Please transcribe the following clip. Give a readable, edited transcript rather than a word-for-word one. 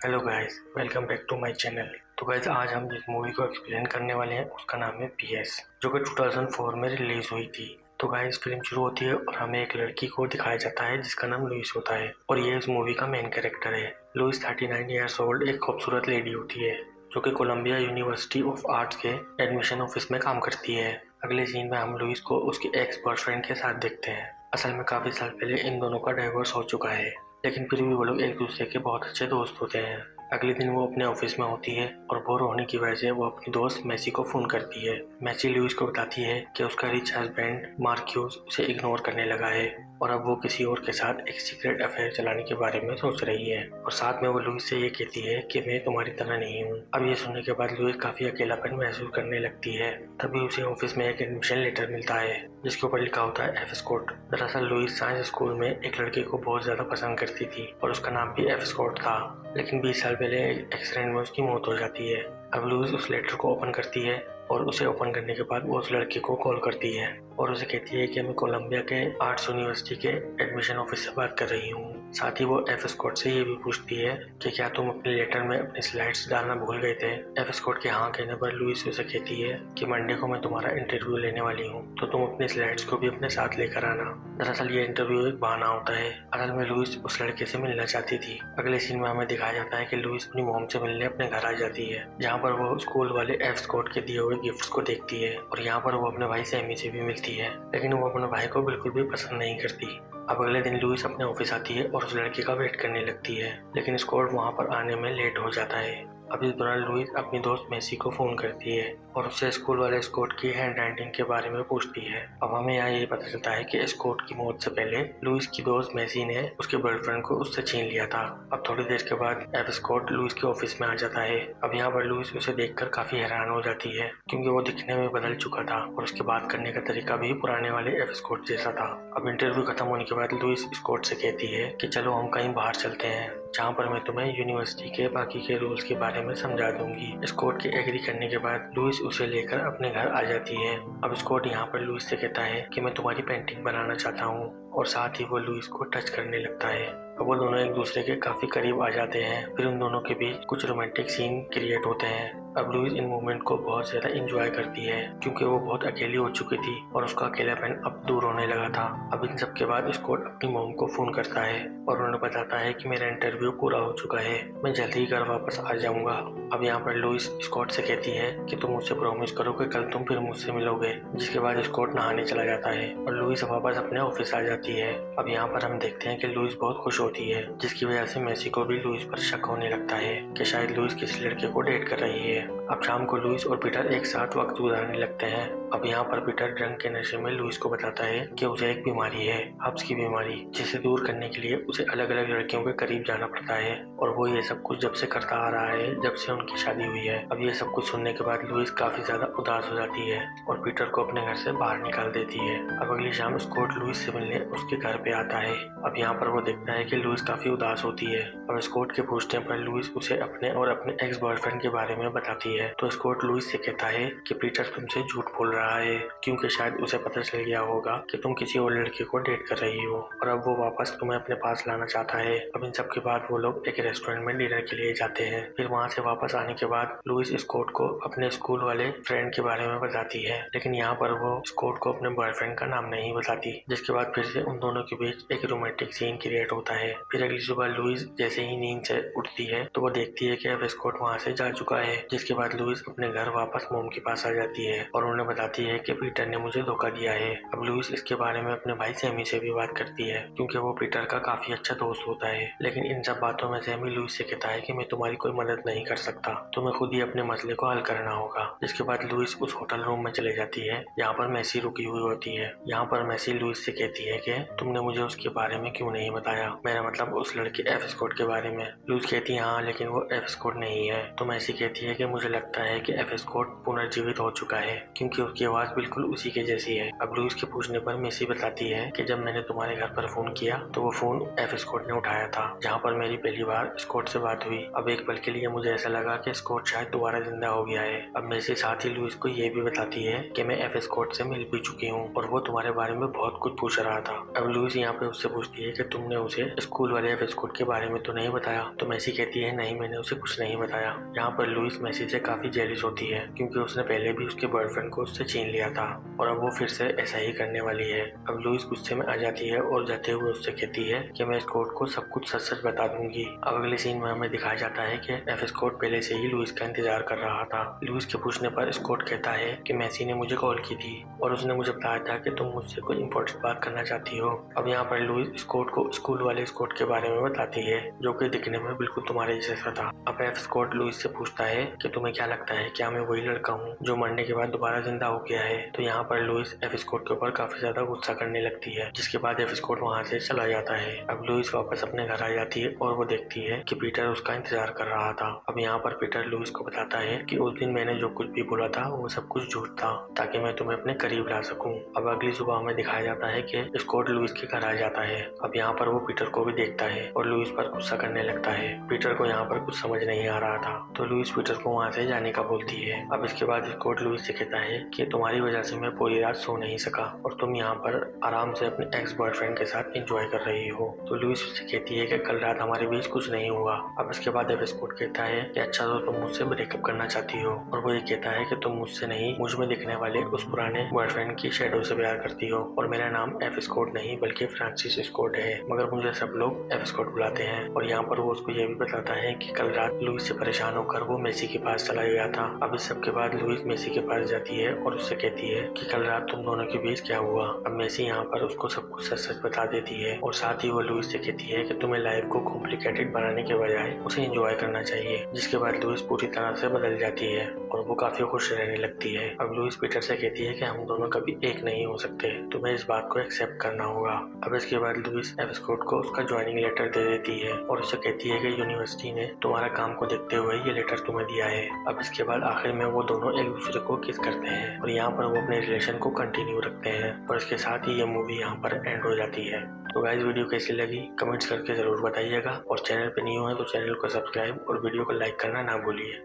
Hello guys, welcome back to my channel. तो guys, आज हम जिस मूवी को एक्सप्लेन करने वाले हैं उसका नाम है पीएस, जो कि 2004 में रिलीज हुई थी। तो गाइस, फिल्म शुरू होती है और हमें एक लड़की को दिखाया जाता है जिसका नाम लुइस होता है और ये इस मूवी का मेन कैरेक्टर है। लुइस 39 ईयर्स ओल्ड एक खूबसूरत लेडी होती है जो कि कोलंबिया यूनिवर्सिटी ऑफ आर्ट्स के एडमिशन ऑफिस में काम करती है। अगले सीन में हम लुइस को उसके एक्स बॉयफ्रेंड के साथ देखते हैं। असल में काफी साल पहले इन दोनों का डाइवोर्स हो चुका है, लेकिन फिर भी वो लोग एक दूसरे के बहुत अच्छे दोस्त होते हैं। अगले दिन वो अपने ऑफिस में होती है और बोर होने की वजह से वो अपनी दोस्त मैसी को फोन करती है। मैसी लुइस को बताती है कि उसका रिच हस्बैंड मार्क्यूस उसे इग्नोर करने लगा है और अब वो किसी और के साथ एक सीक्रेट अफेयर चलाने के बारे में सोच रही है और साथ में वो लुइस से ये कहती है कि मैं तुम्हारी तरह नहीं हूँ। अब ये सुनने के बाद लुइस काफी अकेलापन महसूस करने लगती है। तभी उसे ऑफिस में एक एडमिशन लेटर मिलता है जिसके ऊपर लिखा होता है एफ स्कॉट। दरअसल लुइस साइंस स्कूल में एक लड़के को बहुत ज्यादा पसंद करती थी और उसका नाम भी एफ स्कॉट था, लेकिन 20 साल पहले एक एक्सीडेंट में उसकी मौत हो जाती है। अब लुइस उस लेटर को ओपन करती है और उसे ओपन करने के बाद वो उस लड़के को कॉल करती है और उसे कहती है कि मैं कोलंबिया के आर्ट्स यूनिवर्सिटी के एडमिशन ऑफिस से बात कर रही हूँ। साथ ही वो एफ स्कॉट से ये भी पूछती है कि क्या तुम अपने लेटर में अपने स्लाइड्स डालना भूल गए थे। एफ स्कॉट के हाँ कहने पर लुइस उसे कहती है कि मंडे को मैं तुम्हारा इंटरव्यू लेने वाली हूँ, तो तुम अपने स्लाइड्स को भी अपने साथ लेकर आना। दरअसल ये इंटरव्यू एक बहाना होता है। असल में लुइस उस लड़के से मिलना चाहती थी। अगले सीन में हमें दिखाया जाता है कि लुइस अपनी मॉम से मिलने अपने घर आ जाती है, जहाँ पर वो स्कूल वाले एफ स्कॉट के दिए हुए गिफ्ट्स को देखती है और यहाँ पर वो अपने भाई सैमी से भी मिलती है, लेकिन वो अपने भाई को बिल्कुल भी पसंद नहीं करती। अब अगले दिन लुइस अपने ऑफिस आती है और उस लड़के का वेट करने लगती है, लेकिन स्कॉट वहाँ पर आने में लेट हो जाता है। अब इस दौरान लुइस अपनी दोस्त मेसी को फोन करती है और उससे स्कूल वाले स्कॉट की हैंड राइटिंग के बारे में पूछती है। अब हमें यहाँ ये पता चलता है कि स्कॉट की मौत से पहले लुइस की दोस्त मेसी ने उसके बॉयफ्रेंड को उससे छीन लिया था। अब थोड़ी देर के बाद एफ स्कॉट लुइस के ऑफिस में आ जाता है। अब यहाँ पर लुइस उसे देखकर काफी हैरान हो जाती है क्योंकि वो दिखने में बदल चुका था और उसके बात करने का तरीका भी पुराने वाले एफ स्कॉट जैसा था। अब इंटरव्यू खत्म होने के बाद लुइस स्कॉट से कहती है कि चलो हम कहीं बाहर चलते हैं, जहाँ पर मैं तुम्हें यूनिवर्सिटी के बाकी के रूल्स के बारे में समझा दूंगी। स्कॉट के एग्री करने के बाद लुइस उसे लेकर अपने घर आ जाती है। अब स्कॉट यहाँ पर लुइस से कहता है कि मैं तुम्हारी पेंटिंग बनाना चाहता हूँ और साथ ही वो लुइस को टच करने लगता है। अब वो दोनों एक दूसरे के काफी करीब आ जाते हैं। फिर उन दोनों के बीच कुछ रोमांटिक सीन क्रिएट होते हैं। अब लुइस इन मोमेंट को बहुत ज्यादा एंजॉय करती है क्योंकि वो बहुत अकेली हो चुकी थी और उसका अकेलापन अब दूर होने लगा था। अब इन सब के बाद स्कॉट अपनी मॉम को फोन करता है और उन्हें बताता है कि मेरा इंटरव्यू पूरा हो चुका है, मैं जल्दी ही घर वापस आ जाऊंगा। अब यहाँ पर लुइस स्कॉट से कहती है कि तुम मुझसे प्रॉमिस करो कि कल तुम फिर मुझसे मिलोगे, जिसके बाद स्कॉट नहाने चला जाता है और लुइस वापस अपने ऑफिस आ जाती है। अब यहाँ पर हम देखते हैं कि लुइस बहुत खुश होती है, जिसकी वजह से मेसी को भी लुइस पर शक होने लगता है कि शायद लुइस किसी लड़के को डेट कर रही है। अब शाम को लुइस और पीटर एक साथ वक्त गुजारने लगते हैं। अब यहाँ पर पीटर ड्रंक के नशे में लुइस को बताता है कि उसे एक बीमारी है, हब्स की बीमारी, जिसे दूर करने के लिए उसे अलग अलग लड़कियों के करीब जाना पड़ता है और वो ये सब कुछ जब से करता आ रहा है जब से उनकी शादी हुई है। अब ये सब कुछ सुनने के बाद लुइस काफी ज्यादा उदास हो जाती है और पीटर को अपने घर से बाहर निकाल देती है। अब अगली शाम स्कॉट लुइस से मिलने उसके घर पे आता है। अब यहाँ पर वो देखता है कि लुइस काफी उदास होती है। अब स्कॉट के पूछने पर लुइस उसे अपने और अपने एक्स बॉयफ्रेंड के बारे में बताती है, तो स्कॉट लुइस से कहता है कि पीटर तुमसे झूठ बोल रहा है क्योंकि शायद उसे पता चल गया होगा कि तुम किसी और लड़के को डेट कर रही हो और अब वो वापस तुम्हें अपने पास लाना चाहता है। अब इन सब के बाद वो लोग एक रेस्टोरेंट में डिनर के लिए जाते हैं। फिर वहाँ से वापस आने के बाद लुइस स्कॉट को अपने स्कूल वाले फ्रेंड के बारे में बताती है, लेकिन यहाँ पर वो स्कॉट को अपने बॉयफ्रेंड का नाम नहीं बताती, जिसके बाद फिर से उन दोनों के बीच एक रोमांटिक सीन क्रिएट होता है। फिर अगली सुबह लुइस जैसे ही नींद से उठती है तो वो देखती है कि अब स्कॉट वहाँ से जा चुका है, जिसके बाद लुइस अपने घर वापस मोम के पास आ जाती है और उन्हें बताती है कि पीटर ने मुझे धोखा दिया है। अब लुइस इसके बारे में अपने भाई सैमी से भी बात करती है क्योंकि वो पीटर का काफी अच्छा दोस्त होता है, लेकिन इन सब बातों में सैमी लुइस से कहता है कि मैं तुम्हारी कोई मदद नहीं कर सकता, तुम्हें खुद ही अपने मसले को हल करना होगा। जिसके बाद लुइस उस होटल रूम में चले जाती है जहाँ पर मैसी रुकी हुई होती है। यहाँ पर मैसी लुइस से कहती है कि तुमने मुझे उसके बारे में क्यों नहीं बताया, मेरा मतलब उस लड़के एफ स्कॉट के बारे में। लुइस कहती है हाँ, लेकिन वो एफ स्कॉट नहीं है। तो मैसी कहती है कि मुझे लगता है कि एफ स्कॉट पुनर्जीवित हो चुका है क्योंकि उसकी आवाज बिल्कुल उसी के जैसी है। अब लुइस के पूछने पर मेसी बताती है कि जब मैंने तुम्हारे घर पर फोन किया तो वो फोन एफ स्कॉट ने उठाया था, जहाँ पर मेरी पहली बार स्कॉट से बात हुई। अब एक पल के लिए मुझे ऐसा लगा कि स्कॉट शायद दोबारा जिंदा हो गया है। अब मेरे साथ ही लुइस को ये भी बताती है कि मैं एफ स्कॉट से मिल भी चुकी हूँ और वो तुम्हारे बारे में बहुत कुछ पूछ रहा था। अब लुइस यहाँ पे उससे पूछती है कि तुमने उसे स्कूल वाले एफ स्कॉट के बारे में तो नहीं बताया? तो मैसी कहती है नहीं, मैंने उसे कुछ नहीं बताया। यहाँ पर लुइस मैसी से काफी जेलिस होती है क्योंकि उसने पहले भी उसके बॉयफ्रेंड को उससे छीन लिया था और अब वो फिर से ऐसा ही करने वाली है। अब लुइस गुस्से में आ जाती है और जाते हुए उससे कहती है कि मैं स्कॉट को सब कुछ सच सच बता दूंगी। अब अगले सीन में हमें दिखाया जाता है कि एफ स्कॉट पहले से ही लुइस का इंतजार कर रहा था। लुइस के पूछने पर स्कॉट कहता है कि मैसी ने मुझे कॉल की थी और उसने मुझे बताया था कि तुम मुझसे कोई इंपॉर्टेंट बात करना चाहती हो। अब यहाँ पर लुइस स्कॉट को स्कूल वाले स्कॉट के बारे में बताती है जो कि दिखने में बिल्कुल तुम्हारे जैसा था। अब एफ स्कॉट लुइस से पूछता है कि तुम्हें क्या लगता है, क्या मैं वही लड़का हूँ जो मरने के बाद दोबारा जिंदा हो गया है? तो यहाँ पर लुइस एफ स्कॉट के ऊपर काफी ज्यादा गुस्सा करने लगती है, जिसके बाद एफ स्कॉट वहाँ से चला जाता है। अब लुइस वापस अपने घर आ जाती है और वो देखती है कि पीटर उसका इंतजार कर रहा था। अब यहाँ पर पीटर लुइस को बताता है कि उस दिन मैंने जो कुछ भी बोला था वो सब कुछ झूठ था ताकि मैं तुम्हें अपने करीब ला सकूं। अब अगली सुबह हमें दिखाया जाता है कि स्कॉट लुइस के घर आ जाता है। अब यहाँ पर वो पीटर को भी देखता है और लुइस पर गुस्सा करने लगता है। पीटर को यहाँ पर कुछ समझ नहीं आ रहा था तो लुइस पीटर को वहाँ से जाने का बोलती है। अब इसके बाद स्कॉट लुइस से कहता है कि तुम्हारी वजह से मैं पूरी रात सो नहीं सका और तुम यहाँ पर आराम से अपने एक्स बॉयफ्रेंड के साथ एंजॉय कर रही हो। तो लुइस उससे कहती है कि कल रात हमारे बीच कुछ नहीं हुआ। अब इसके बाद एफ स्कॉट कहता है कि अच्छा तो तुम मुझसे ब्रेकअप करना चाहती हो और वो ये कहता है कि तुम मुझसे नहीं, मुझ में दिखने वाले उस पुराने बॉयफ्रेंड की शैडो से प्यार करती हो और मेरा नाम एफ स्कॉट नहीं बल्कि फ्रांसिस स्कॉट है, मगर मुझे सब लोग एफ स्कॉट बुलाते हैं। और यहाँ पर वो उसको ये भी बताता है कि कल रात लुइस से परेशान होकर वो मेसी के पास चला गया था। अब इस सब के बाद लुइस मेसी के पास जाती है और उससे कहती है कि कल रात तुम दोनों के बीच क्या हुआ। अब मेसी यहाँ पर उसको सब कुछ सच सच बता देती है और साथ ही वो लुइस से कहती है कि तुम्हें लाइफ को कॉम्प्लिकेटेड बनाने के बजाय उसे एंजॉय करना चाहिए, जिसके बाद लुइस पूरी तरह से बदल जाती है और वो काफी खुश रहने लगती है। अब लुइस पीटर से कहती है कि हम दोनों कभी एक नहीं हो सकते, तुम्हें इस बात को एक्सेप्ट करना होगा। अब इसके बाद लुइस एफ स्कॉट को उसका ज्वाइनिंग लेटर दे देती है और उससे कहती है कि यूनिवर्सिटी ने तुम्हारा काम को देखते हुए ये लेटर तुम्हें दिया है। अब इसके बाद आखिर में वो दोनों एक दूसरे को किस करते हैं और यहाँ पर वो अपने रिलेशन को कंटिन्यू रखते हैं और इसके साथ ही ये मूवी यहाँ पर एंड हो जाती है। तो गाइस वीडियो कैसी लगी कमेंट्स करके जरूर बताइएगा और चैनल पे न्यू है तो चैनल को सब्सक्राइब और वीडियो को लाइक करना ना भूलिए।